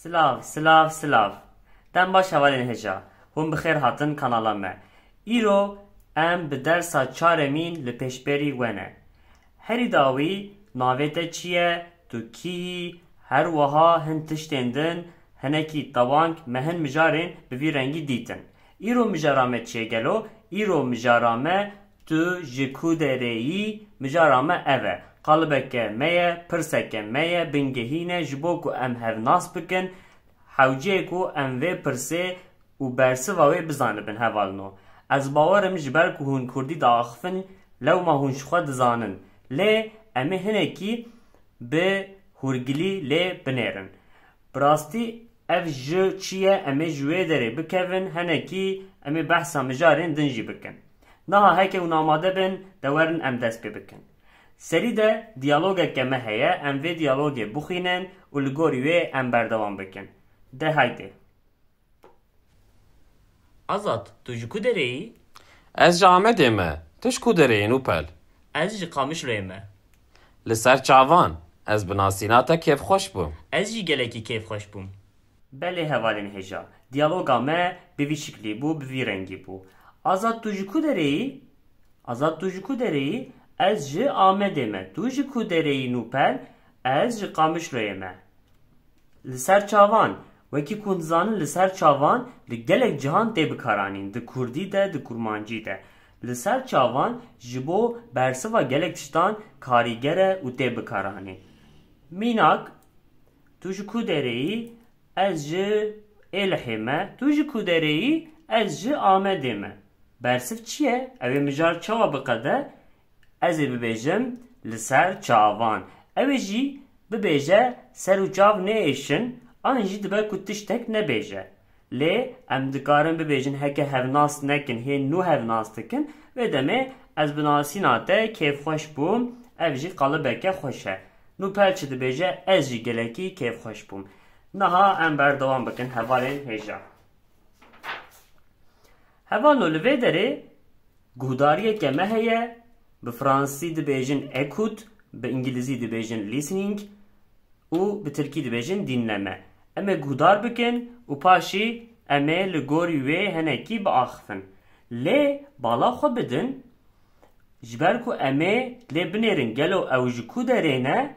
Silav. Dem baş hevalên heja. Hûn bi xêr hatin kanala me. Îro em bi dersa çaremîn li pêşberî we ne. Herî dawî navê te çi ye? Tu kî yî? Her wiha hin tiştên din hinekî tewang me hin mijarên bi vî rengî dîtin. Îro mijara me çi ye gelo? Îro mijara me tu ji ku derê yî? Mijara me ev e. Qalibeke me ye, pirseke me ye, bingehîne ji bo ku em hevnas bikin, hewciyê ku em vê pirsê û bersiva wê bizanibin hevalino. Ez bawerim ji ber ku hûn Kurdî diaxivin lewma hûn ji xwe dizanin. Lê em ê hinekî bi hûrgilî lê binêrin. Bi rastî ev ji çi ye em ê ji wê derê bikevin hinekî em ê behsa mijarên din jî bikin. Niha heke hûn amade bin de werin em dest pê bikin. Serî de diyalogeke me heye em vê diyalogê bixwînin û li gorî wê em berdewam bikin. De haydi. Azad, tu ji ku derê yî? Ez ji Amedê me. Tu ji ku derê yî Nûpel? Ez ji Qamişloyê me. Li ser çavan. Ez bi nasîna te kêfxweş bûm. Ez jî gelekî kêfxweş bûm. Belê hevalên heja. Diyaloga me bi vî şiklî bû, bi vî rengî bû. Azad, tu ji ku derê yî? Azad, tu ji ku derê yî? Ez ji Amedê me. Tu ji ku derê yî Nûpel? Ez ji Qamişloyê me. Li ser çavan. Wekî ku hûn dizanin li ser çavan li gelek cihan tê bikaranîn. Di Kurdî de, di Kurmancî de. Li ser çavan ji bo bersiva gelek tiştan karîger e û tê bikaranîn. Mînak, tu ji ku derê yî? Ez ji Êlihê me. Tu ji ku derê yî? Ez ji Amedê me. Bersiv çi ye? Ew ê mijar çawa biqede? Ez ê bibêjim li ser çavan. Ew ê jî bibêje ser û çav neêşin, an jî dibe ku tiştek nebêje. Lê em dikarin bibêjin heke hevnas nekin, hê nû hevnas dikin, vê demê ez bi nasîna te kêfxweş bûm, ev jî qalibeke xweş e. Nûpel çi dibêje? Ez jî gelekî kêfxweş bûm. Niha em berdewam bikin hevalên hêja. Hevalino li vê derê guhdariyeke me heye, bi Fransî dibêjin écoute, bi İngilîzî dibêjin listening û bi Tirkî dibêjin dinleme. Em ê guhdar bikin û paşî em ê li gorî wê hinekî biaxivin. Lê bala xwe bidin ji ber ku em ê lê binêrin gelo ew ji ku derê ne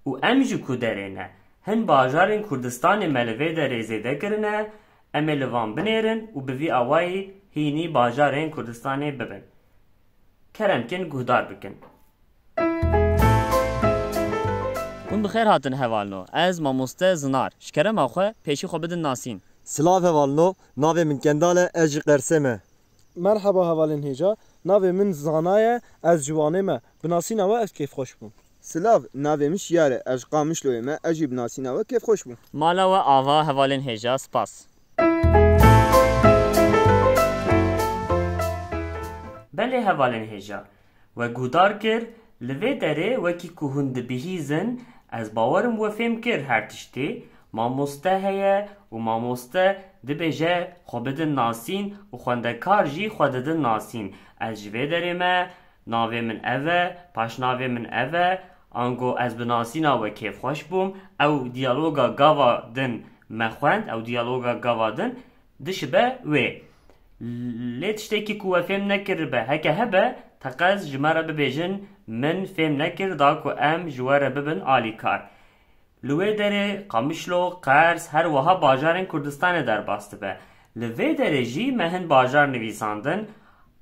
û em ji ku derê ne. Hin bajarên Kurdistanê me li vê derê zêde kirine, em ê li van binêrin û bi vî awayî hînî bajarên Kurdistanê bibin. Keremkin guhdar bikin. Hûn bi xêr hatin hevalino. Ez mamoste Zinar. Ji kerema xwe pêşî xwe bidin nasîn. Silav hevalino. Navê min Kendal e. Ez ji Qersê me. Merhaba hevalên hêja. Navê min Zana ye. Ez ji Wanê me. Bi nasîna we ez kêfxweş bûm. Silav, navê min Şiyar e. Ez ji Qamişloyê me. Ez jî bi nasîna we kêfxweş bûm. Mala we ava hevalên hêja spas. Belê hevalên hêja. We guhdar kir li vê derê wekî ku hûn dibihîzin ez bawerim we fêm kir her tiştê mamoste heye û mamoste dibêje xwe bidin nasîn û xwendekar jî xwe didin nasîn. Ez ji vê derê me, navê min ev e, paşnavê min ev e, ango ez bi nasîna we kêfxweş bûm, ew diyaloga gava din me xwend, ew diyaloga gava din dişibe wê. Lê tiştekî ku we fêm nekiribe heke hebe, teqez ji me re bibêjin min fêm nekir da ku em ji we re bibin alîkar. Li wê derê Qamişlo, Qers, her wiha bajarên Kurdistanê derbas dibe. Li vê derê jî me hin bajar nivîsandin,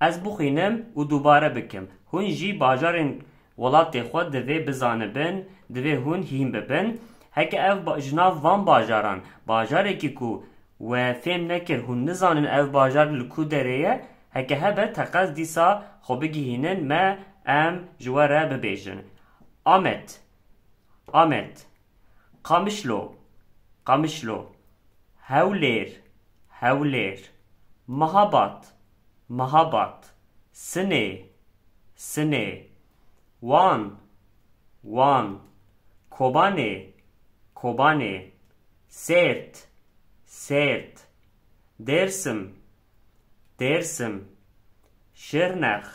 ez bixwînim û dubare bikim. Hûn jî bajarên welatê xwe divê bizanibin, divê hûn hîn bibin. Heke ev ji nav van bajaran, bajarekî ku we fêm nekir hûn nizanin ev bajar li ku derê ye, heke hebe teqez dîsa xwe bigihînin me em ji we re bibêjin. Amed, Qamişlo, Hewlêr, Mehabat, Sinê, Wan, Kobanê, Sêrt, Dêrsim, Şirnex,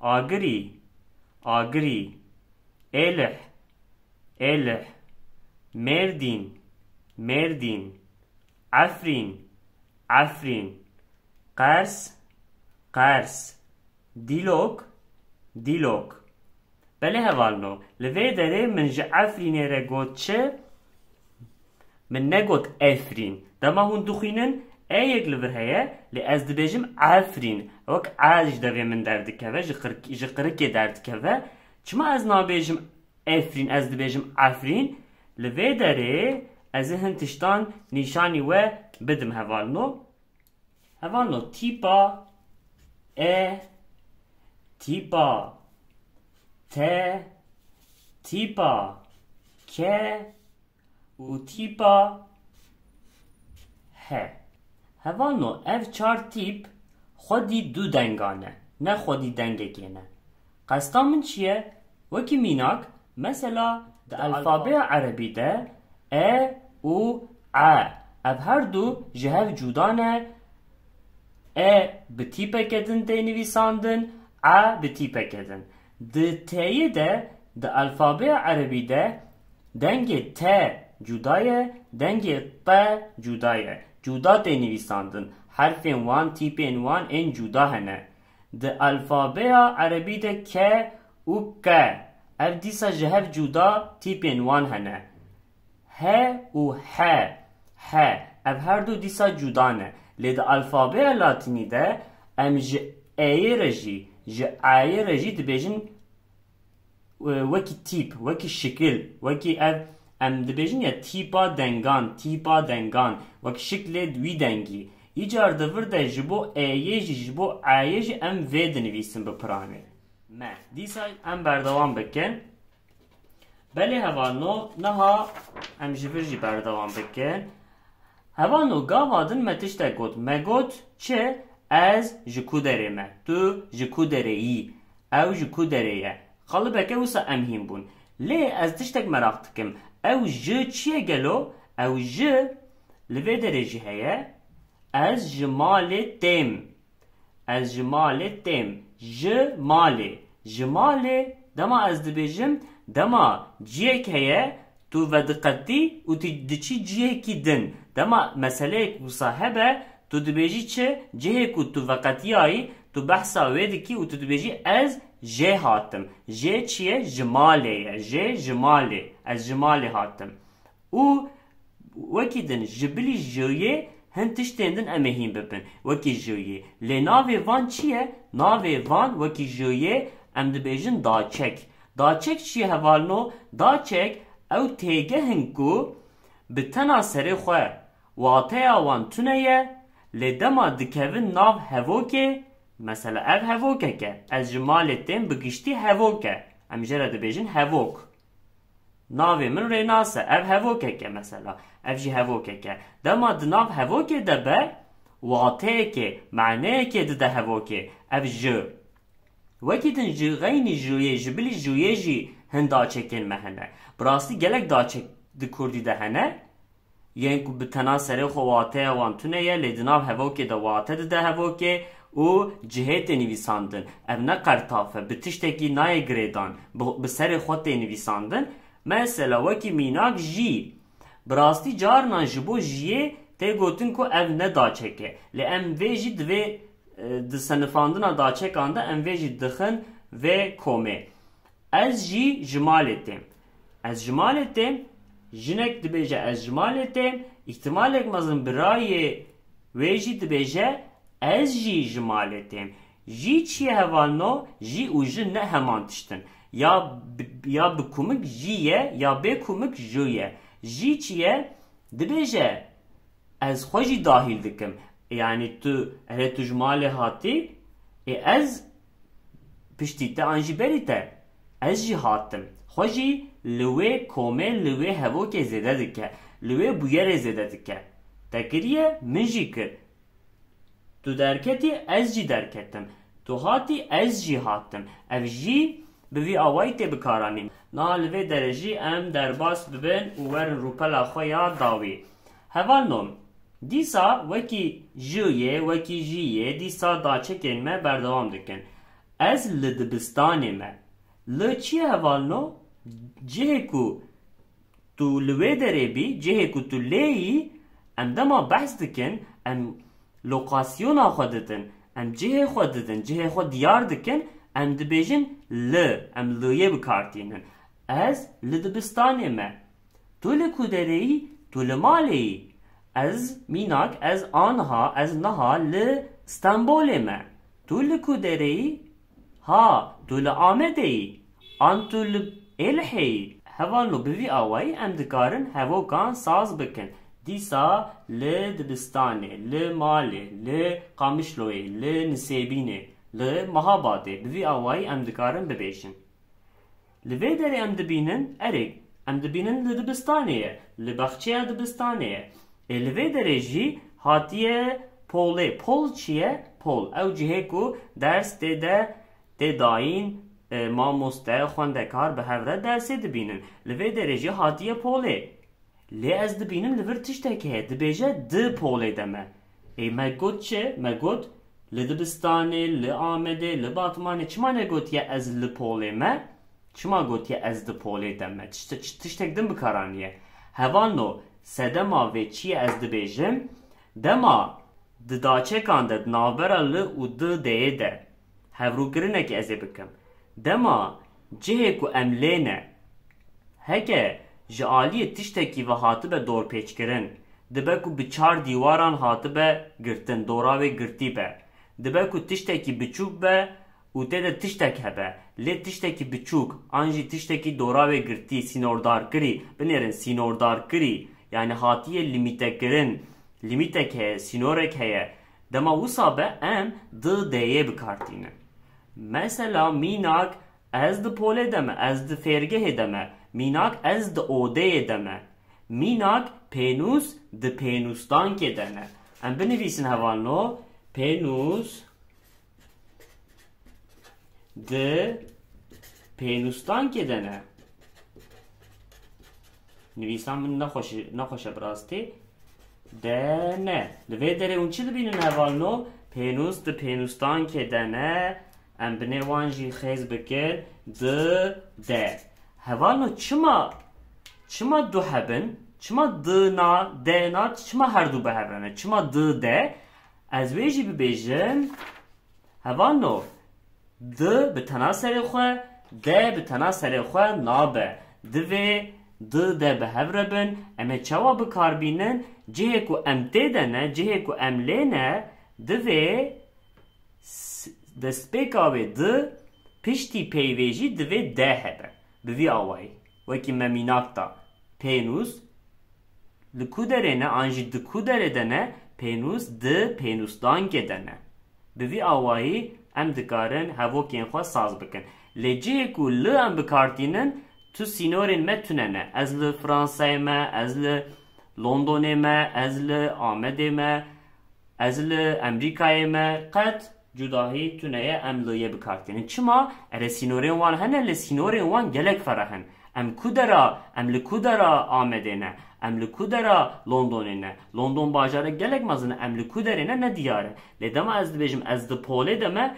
Agirî, Êlih, مردین مردین عفرین عفرین قرس قرس دیلوک دیلوک بله هوالنو لوی داره من جه عفرینه را گوت چه من نگوت افرین دما هون دخینن ایک لور هیا لی از دبیجم عفرین وک عاج دوی من درد که و جقرکی درد که و چما از نابیجم افرین از دبیجم عفرین لوی داره از هنتشتان نیشانی و بدم هوالنو تیپا تیپا تیپا که و تیپا هوالنو اف چار تیپ خودی دو دنگانه نه خودی دنگه گینه قصدا من چیه؟ وکی میناک مثلا ده الفابه عربی ده او اف هر دو جهف جودانه به تیپه کدن ده نویساندن به تیپه کدن ده تیه ده الفابه عربی ده دنگ ت جدایه دنگ ط جدایه جدا ده نویساندن حرف وان تیپین وان این جدا هنه ده الفابه عربی ده که و که اف دیسا جهف جدا تیپین وان هنه و اف هر دو دیسا جدانه لید الفابه لاتینی ده ام ای رجی دبیجن وکی تیپ وکی شکل وکی ام دبیجن یا تیپا دنگان وکی شکل دوی دنگی ایجار دور ده جبو جبو آیه ام وید نویسن بپرانه دیسا ام بردوان بکن بله هوانو نها ام جبرجی بردوان بکن هوانو گاوادن متش ده گوت مگوت چه از جکو داره ما تو جکو داره ای او جکو داره یه خاله بکه وسا امهیم بون لی از تشتک مراقت کم او جه چیه گلو او جه لوی داره جه هیه از جمال تیم جمال دما از دبیجم دما جیه که هیه تو ودقتی و دچی جیه کی دن دما مسئله وصاحبه تو دبیجی چه جه کو تو وقتیایی تو بحثا ویدی کی و تو دبیجی از جه هاتم جه چیه جماله جماله از جماله هاتم او وکی دن جبلی جویه هن تشتندن امهیم ببن وکی جویه لی ناوی وان چیه ناوی وان وکی جویه ام دبیجن داچک چیه هوالنو داچک او تیگه هنگو بتنا سری خواه واطه وان تونه لدما دکوین ناو هووکه مثلا اف هووکه که از جمالتین بگشتی هووکه امجره دبیجن هووک ناوی من ریناسه اف هووکه که مثلا اف جی هووکه که دما دناو هووکه دبه واطه که معنی که ده هووکه اف جو وکی دن جو غینی جویه جبلی جویه جی هندا چکن مهنه براستی گلک دا چک ده کردی ده هنه یعنی که به تناسره خواته وانتونه یه لیدناو هواکه ده واته ده هواکه او جهت نویساندن او نه قرطافه به تشتکی نای گریدان به سر خود نویساندن مثلا وکی میناک جی براستی جارنا جبو جیه ته گوتن که او نه دا چکه لی ام وی جی دوی ده سنفاندنا دا چکانده ام وی جی دخن و کومه از جی جمالتیم جنک دبیجه از جمالتیم احتمالک مزن برای ویجی دبیجه از جی جمالتیم جی چیه هوالنو جی و جن نه همان تشتن یا بکومک جیه یا بکومک جویه جی چیه دبیجه از خوشی داخل دکم یعنی تو جماله هاتی از پشتی تا انجی بریته از جی هاتم خوشی لوی کومه لوی هوا که زده دکه لوی بویر زده دکه تکریه من جی کر تو درکتی از جی درکتم تو هاتی از جی هاتم اف جی بوی آوائی تی بکارانیم نا لوی درجی ام در باس ببین و ورن روپلا خویا داوی هوال نوم دیسا وکی جویه وکی جیه دیسا داچکن ما بردوام دکن از لدبستانی ما لچی هوال نو جه کو تو لوی دره بی جهه که تو لیی ام دما بحث دکن ام لوکاسیون خود ددن ام جهه خود ددن جهه خود دیار دکن ام دبیجن ل ام لیه بکارتینن از لدبستانه ما تو لکودرهی تو لمالهی از میناک از آنها از نها لستانبول ما تو لکودرهی ها تو لآمدهی آن تو لالحی هوانو بوی آوائی ام دکارن هوا کان ساز بکن دیسا لدبستانه لماله لقامشلوی لنسیبینه لمهاباده بوی آوائی ام دکارن ببیشن لوی داری ام دبینن ارگ ام دبینن لدبستانه لبخچه دبستانه لوی داری جی هاتیه پوله پول چیه؟ پول او جهه کو درس ده داین ما مسته خوندکار به هفره درسی دبینن لوی درجه هاتیه پوله لی از دبینن لور تشتکه دبیجه ده پوله دمه ای مگود چه؟ مگود لدبستانه لآمده لباتمانه چما نگود یه از لپوله ما؟ چما گود یه از ده پوله دمه تشتک دم بکارانیه هوانو سدما و چی از دبیجم دما دداچه کانده نابرا ل و ده ده ده هفرو گرنه که ازی بکم دما جهه کو املینه هکه جعالی تشتکی و حاطبه دور پیچ کرن دبه کو بچار دیواران حاطبه گرتن دوراوی گرتی به دبه کو تشتکی بچوک به و ده تشتک هبه لی تشتکی بچوک آنجی تشتکی دوراوی گرتی سینوردار کری بنیرن سینوردار کری یعنی حاطیه لیمیته کرن لیمیته که سینورک هیه دما وصابه ام ده دیه بکارتینه مثلا میناک از ده پوله دمه از ده فرگه دمه میناک از ده اوده دمه میناک پینوس ده پینوستان که دمه ام بنویسن هوانو پینوس ده پینوستان که دمه نویسم من نخوشه براستی ده نه دوی داره اون چی دبینن هوانو پینوس ده پینوستان که دنه ام بنوان جی خیز بکر ده هوانو چما دو هبن چما ده نا چما هر دو بهبرنه چما ده از ویجی ببیجن هوانو ده به تنا سر خواه ده به تنا سر خواه نابه دوی ده بهبربن اما چوا بکار بینن جهه کو ام تیدنه جهه کو ام لینه دوی دسپیکاوی ده پشتی پیویجی دوی ده هبه بوی آوائی وکی ممیناکتا پینوس لکودره نه آنجی دکودره دنه پینوس ده پینوستان که دنه بوی آوائی ام دکارن هوا کین خواه ساز بکن لجه کو ل ام بکارتینن تو سینورین متوننه از ل فرانسه ما از ل لندن ما از ل آمده ما از ل امریکای ما قد جداهی تونه ام لیه بکارتینن چما اره سینورین وان هنه لسینورین وان گلک فرهن ام لکودرا آمده نه ام لکودرا لندن نه لندن باجاره گلک مزنه ام لکودره نه ندیاره لدما از دبیجم از دپوله دمه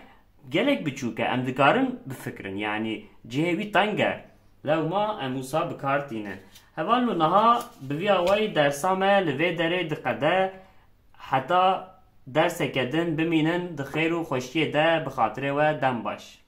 گلک بچوکه ام دکارن بفکرن یعنی جهوی تنگه لو ما اموسا بکارتینه هوالو نها بوی آوائی درسامه لوی دره دقده حتی درس کدن بمینن دخیر و خوشیه ده بخاطره و دم باش